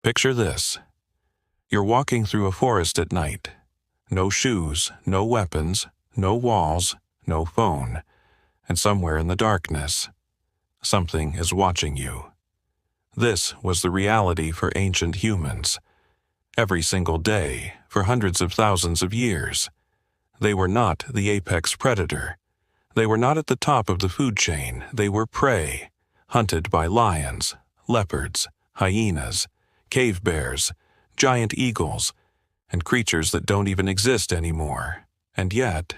Picture this. You're walking through a forest at night. No shoes, no weapons, no walls, no phone. And somewhere in the darkness, something is watching you. This was the reality for ancient humans. Every single day, for hundreds of thousands of years. They were not the apex predator. They were not at the top of the food chain. They were prey, hunted by lions, leopards, hyenas, cave bears, giant eagles, and creatures that don't even exist anymore. And yet,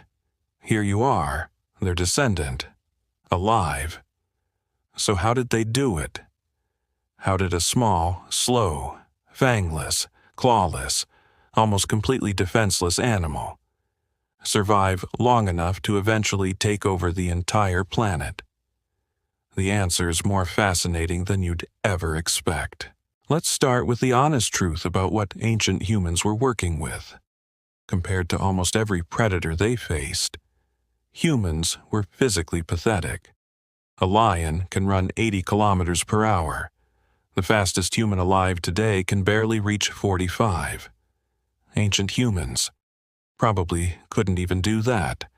here you are, their descendant, alive. So how did they do it? How did a small, slow, fangless, clawless, almost completely defenseless animal survive long enough to eventually take over the entire planet? The answer is more fascinating than you'd ever expect. Let's start with the honest truth about what ancient humans were working with. Compared to almost every predator they faced, humans were physically pathetic. A lion can run 80 kilometers per hour. The fastest human alive today can barely reach 45. Ancient humans probably couldn't even do that.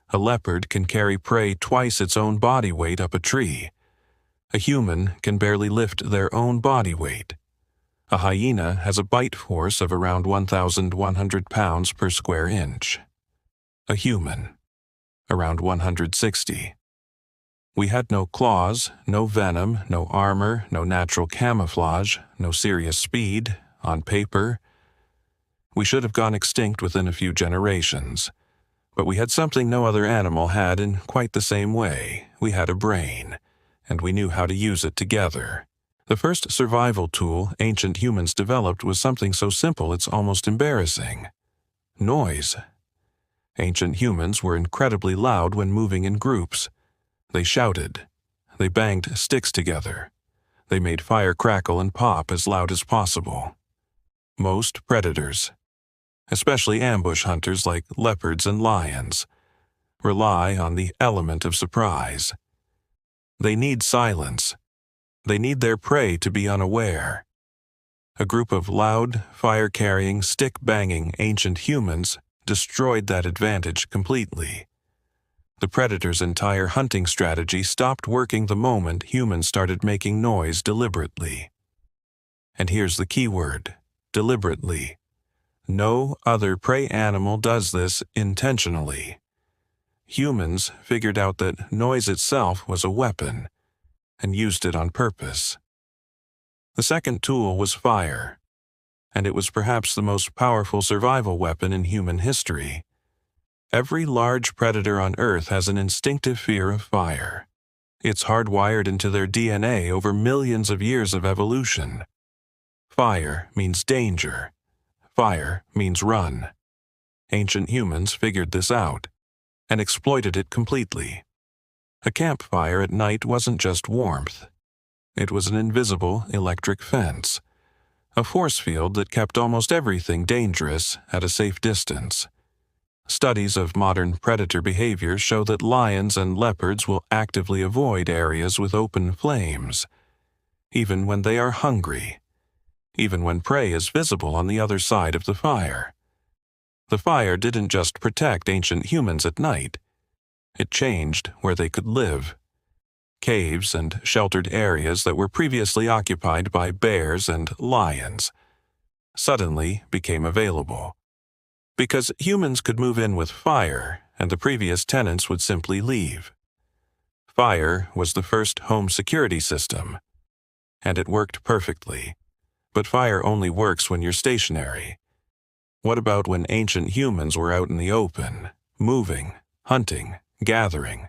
A leopard can carry prey twice its own body weight up a tree. A human can barely lift their own body weight. A hyena has a bite force of around 1,100 pounds per square inch. A human, around 160. We had no claws, no venom, no armor, no natural camouflage, no serious speed. On paper, we should have gone extinct within a few generations. But we had something no other animal had in quite the same way. We had a brain, and we knew how to use it together. The first survival tool ancient humans developed was something so simple it's almost embarrassing. Noise. Ancient humans were incredibly loud when moving in groups. They shouted. They banged sticks together. They made fire crackle and pop as loud as possible. Most predators, especially ambush hunters like leopards and lions, rely on the element of surprise. They need silence. They need their prey to be unaware. A group of loud, fire-carrying, stick-banging ancient humans destroyed that advantage completely. The predator's entire hunting strategy stopped working the moment humans started making noise deliberately. And here's the key word: deliberately. No other prey animal does this intentionally. Humans figured out that noise itself was a weapon and used it on purpose. The second tool was fire, and it was perhaps the most powerful survival weapon in human history. Every large predator on Earth has an instinctive fear of fire. It's hardwired into their DNA over millions of years of evolution. Fire means danger. Fire means run. Ancient humans figured this out and exploited it completely. A campfire at night wasn't just warmth. It was an invisible electric fence, a force field that kept almost everything dangerous at a safe distance. Studies of modern predator behavior show that lions and leopards will actively avoid areas with open flames, even when they are hungry, even when prey is visible on the other side of the fire. The fire didn't just protect ancient humans at night. It changed where they could live. Caves and sheltered areas that were previously occupied by bears and lions suddenly became available. Because humans could move in with fire, and the previous tenants would simply leave. Fire was the first home security system, and it worked perfectly. But fire only works when you're stationary. What about when ancient humans were out in the open, moving, hunting, gathering?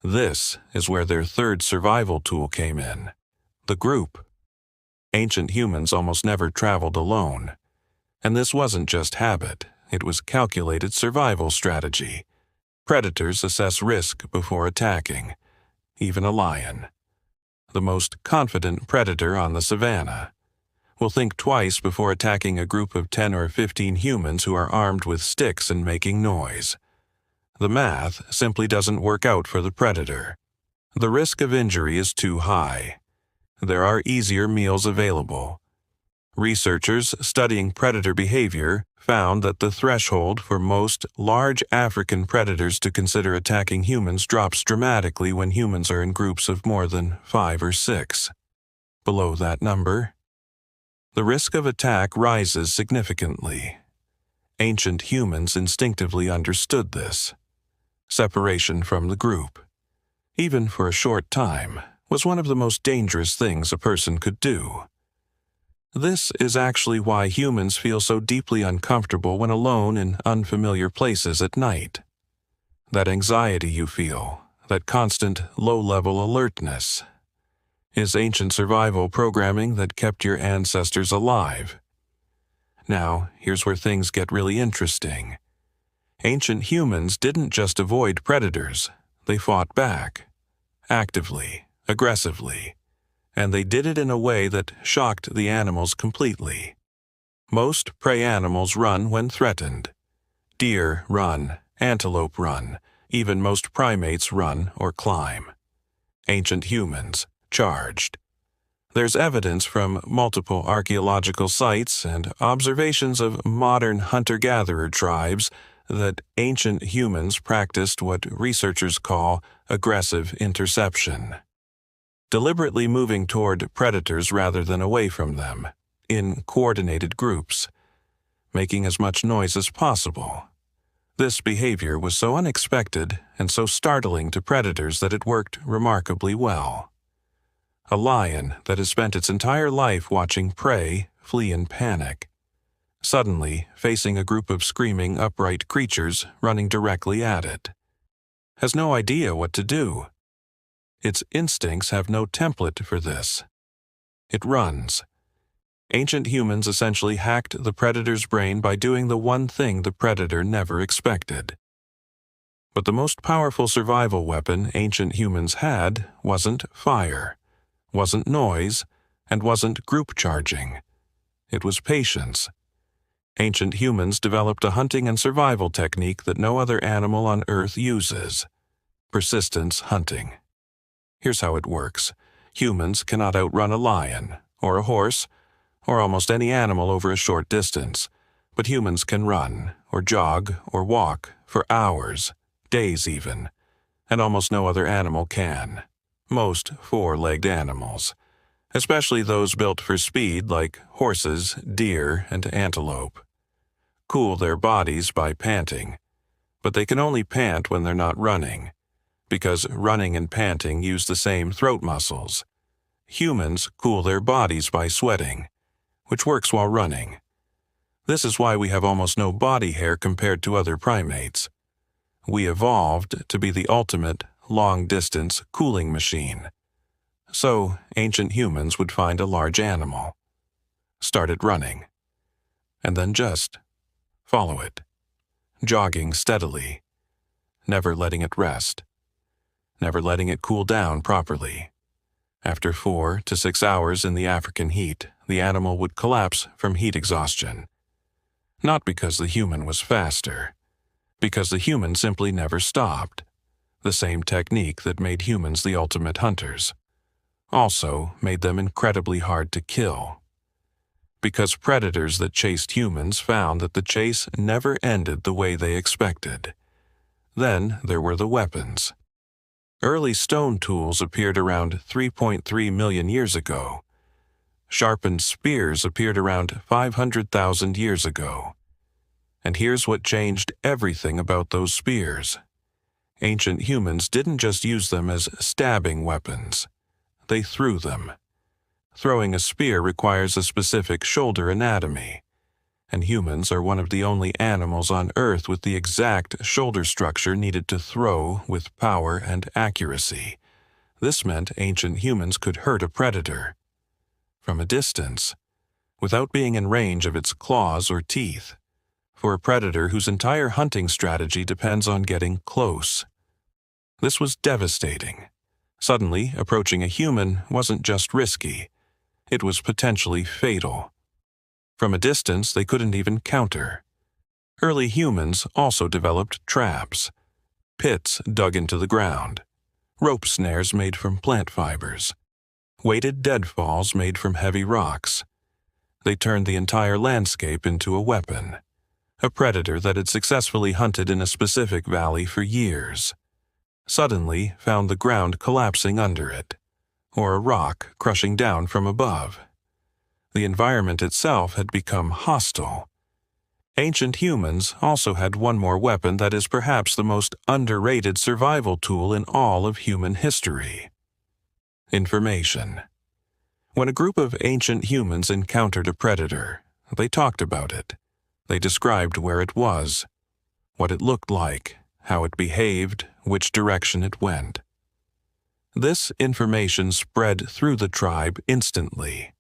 This is where their third survival tool came in: the group. Ancient humans almost never traveled alone. And this wasn't just habit, it was calculated survival strategy. Predators assess risk before attacking, even a lion. The most confident predator on the savannah will think twice before attacking a group of 10 or 15 humans who are armed with sticks and making noise. The math simply doesn't work out for the predator. The risk of injury is too high. There are easier meals available. Researchers studying predator behavior found that the threshold for most large African predators to consider attacking humans drops dramatically when humans are in groups of more than 5 or 6. Below that number, the risk of attack rises significantly. Ancient humans instinctively understood this. Separation from the group, even for a short time, was one of the most dangerous things a person could do. This is actually why humans feel so deeply uncomfortable when alone in unfamiliar places at night. That anxiety you feel, that constant low-level alertness, is ancient survival programming that kept your ancestors alive. Now, here's where things get really interesting. Ancient humans didn't just avoid predators, they fought back, actively, aggressively, and they did it in a way that shocked the animals completely. Most prey animals run when threatened. Deer run, antelope run, even most primates run or climb. Ancient humans charged. There's evidence from multiple archaeological sites and observations of modern hunter-gatherer tribes that ancient humans practiced what researchers call aggressive interception. Deliberately moving toward predators rather than away from them, in coordinated groups, making as much noise as possible. This behavior was so unexpected and so startling to predators that it worked remarkably well. A lion that has spent its entire life watching prey flee in panic, suddenly facing a group of screaming upright creatures running directly at it, has no idea what to do. Its instincts have no template for this. It runs. Ancient humans essentially hacked the predator's brain by doing the one thing the predator never expected. But the most powerful survival weapon ancient humans had wasn't fire, wasn't noise, and wasn't group charging. It was patience. Ancient humans developed a hunting and survival technique that no other animal on Earth uses: persistence hunting. Here's how it works. Humans cannot outrun a lion, or a horse, or almost any animal over a short distance, but humans can run, or jog, or walk for hours, days even, and almost no other animal can. Most four-legged animals, especially those built for speed like horses, deer, and antelope, cool their bodies by panting, but they can only pant when they're not running, because running and panting use the same throat muscles. Humans cool their bodies by sweating, which works while running. This is why we have almost no body hair compared to other primates. We evolved to be the ultimate long-distance cooling machine. So, ancient humans would find a large animal, start it running, and then just follow it, jogging steadily, never letting it rest, never letting it cool down properly. After 4 to 6 hours in the African heat, the animal would collapse from heat exhaustion. Not because the human was faster, because the human simply never stopped. The same technique that made humans the ultimate hunters also made them incredibly hard to kill. Because predators that chased humans found that the chase never ended the way they expected. Then there were the weapons. Early stone tools appeared around 3.3 million years ago. Sharpened spears appeared around 500,000 years ago. And here's what changed everything about those spears. Ancient humans didn't just use them as stabbing weapons. They threw them. Throwing a spear requires a specific shoulder anatomy, and humans are one of the only animals on Earth with the exact shoulder structure needed to throw with power and accuracy. This meant ancient humans could hurt a predator from a distance, without being in range of its claws or teeth, for a predator whose entire hunting strategy depends on getting close. This was devastating. Suddenly, approaching a human wasn't just risky, it was potentially fatal. From a distance, they couldn't even counter. Early humans also developed traps, pits dug into the ground, rope snares made from plant fibers, weighted deadfalls made from heavy rocks. They turned the entire landscape into a weapon, a predator that had successfully hunted in a specific valley for years. Suddenly found the ground collapsing under it, or a rock crushing down from above. The environment itself had become hostile. Ancient humans also had one more weapon that is perhaps the most underrated survival tool in all of human history: information. When a group of ancient humans encountered a predator, they talked about it. They described where it was, what it looked like, how it behaved, which direction it went. This information spread through the tribe instantly,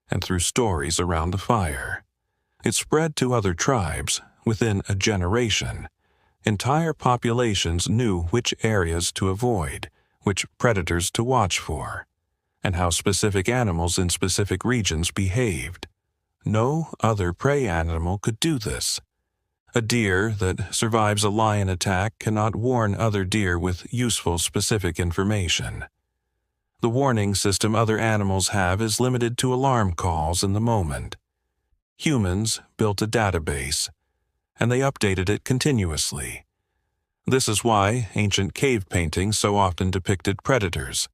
and through stories around the fire. It spread to other tribes within a generation. Entire populations knew which areas to avoid, which predators to watch for, and how specific animals in specific regions behaved. No other prey animal could do this. A deer that survives a lion attack cannot warn other deer with useful specific information. The warning system other animals have is limited to alarm calls in the moment. Humans built a database, and they updated it continuously. This is why ancient cave paintings so often depicted predators.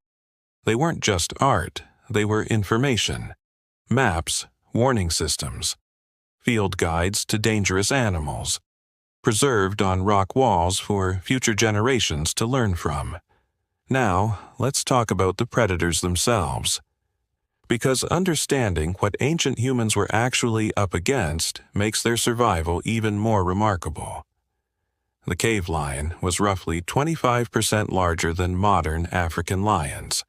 They weren't just art, they were information, maps, warning systems, field guides to dangerous animals, preserved on rock walls for future generations to learn from. Now, let's talk about the predators themselves, because understanding what ancient humans were actually up against makes their survival even more remarkable. The cave lion was roughly 25% larger than modern African lions.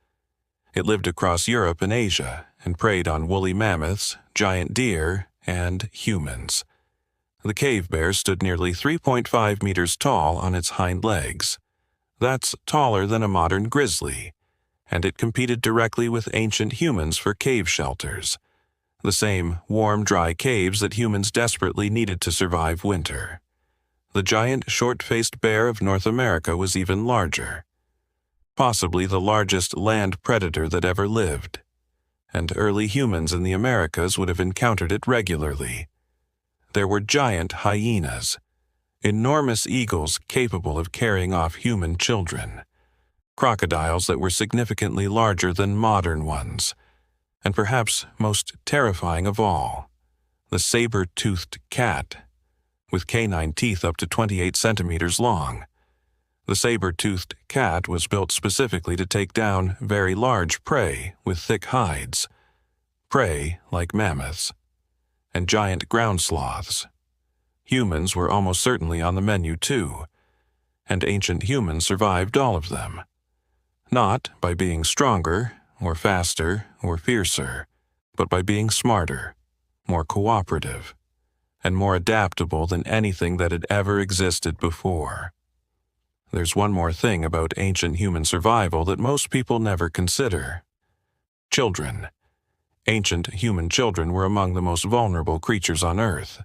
It lived across Europe and Asia and preyed on woolly mammoths, giant deer, and humans. The cave bear stood nearly 3.5 meters tall on its hind legs. That's taller than a modern grizzly, and it competed directly with ancient humans for cave shelters, the same warm, dry caves that humans desperately needed to survive winter. The giant short-faced bear of North America was even larger, possibly the largest land predator that ever lived, and early humans in the Americas would have encountered it regularly. There were giant hyenas, enormous eagles capable of carrying off human children, crocodiles that were significantly larger than modern ones, and perhaps most terrifying of all, the saber-toothed cat, with canine teeth up to 28 centimeters long. The saber-toothed cat was built specifically to take down very large prey with thick hides, prey like mammoths, and giant ground sloths. Humans were almost certainly on the menu too, and ancient humans survived all of them. Not by being stronger, or faster, or fiercer, but by being smarter, more cooperative, and more adaptable than anything that had ever existed before. There's one more thing about ancient human survival that most people never consider. Children. Ancient human children were among the most vulnerable creatures on Earth.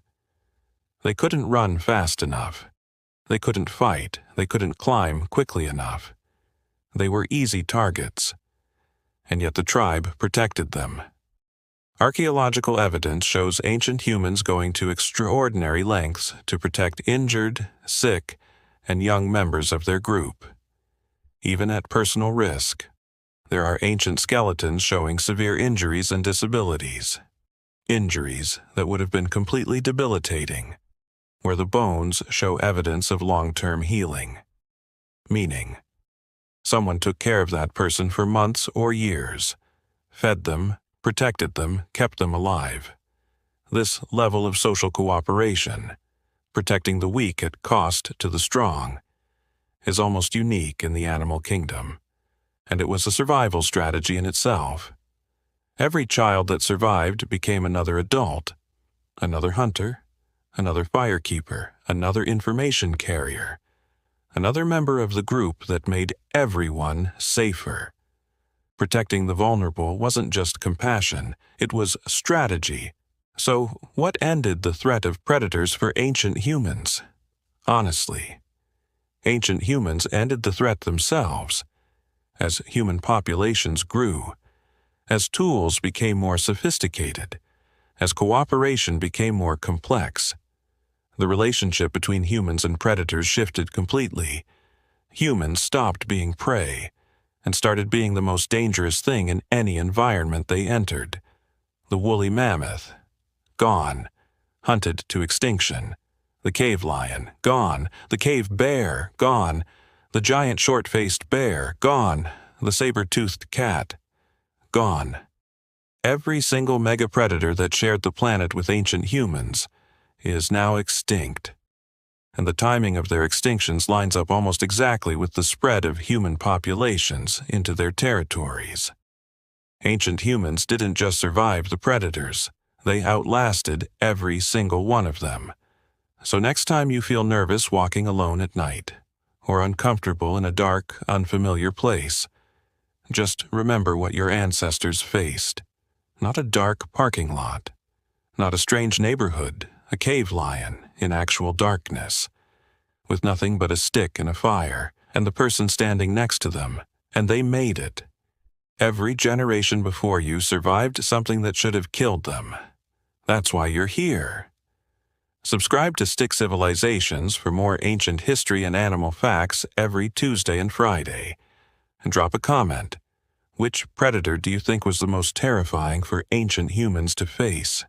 They couldn't run fast enough. They couldn't fight. They couldn't climb quickly enough. They were easy targets, and yet the tribe protected them. Archaeological evidence shows ancient humans going to extraordinary lengths to protect injured, sick, and young members of their group. Even at personal risk, there are ancient skeletons showing severe injuries and disabilities. Injuries that would have been completely debilitating, where the bones show evidence of long-term healing. Meaning, someone took care of that person for months or years, fed them, protected them, kept them alive. This level of social cooperation, protecting the weak at cost to the strong, is almost unique in the animal kingdom, and it was a survival strategy in itself. Every child that survived became another adult, another hunter, another firekeeper, another information carrier, another member of the group that made everyone safer. Protecting the vulnerable wasn't just compassion, it was strategy. So, what ended the threat of predators for ancient humans? Honestly, ancient humans ended the threat themselves. As human populations grew, as tools became more sophisticated, as cooperation became more complex. The relationship between humans and predators shifted completely. Humans stopped being prey and started being the most dangerous thing in any environment they entered. The woolly mammoth, gone, hunted to extinction. The cave lion, gone. The cave bear, gone. The giant short-faced bear, gone. The saber-toothed cat, gone. Every single mega-predator that shared the planet with ancient humans is now extinct. And the timing of their extinctions lines up almost exactly with the spread of human populations into their territories. Ancient humans didn't just survive the predators, they outlasted every single one of them. So next time you feel nervous walking alone at night, or uncomfortable in a dark, unfamiliar place, just remember what your ancestors faced. Not a dark parking lot, not a strange neighborhood, a cave lion in actual darkness, with nothing but a stick and a fire, and the person standing next to them, and they made it. Every generation before you survived something that should have killed them. That's why you're here. Subscribe to Stick Civilizations for more ancient history and animal facts every Tuesday and Friday. And drop a comment. Which predator do you think was the most terrifying for ancient humans to face?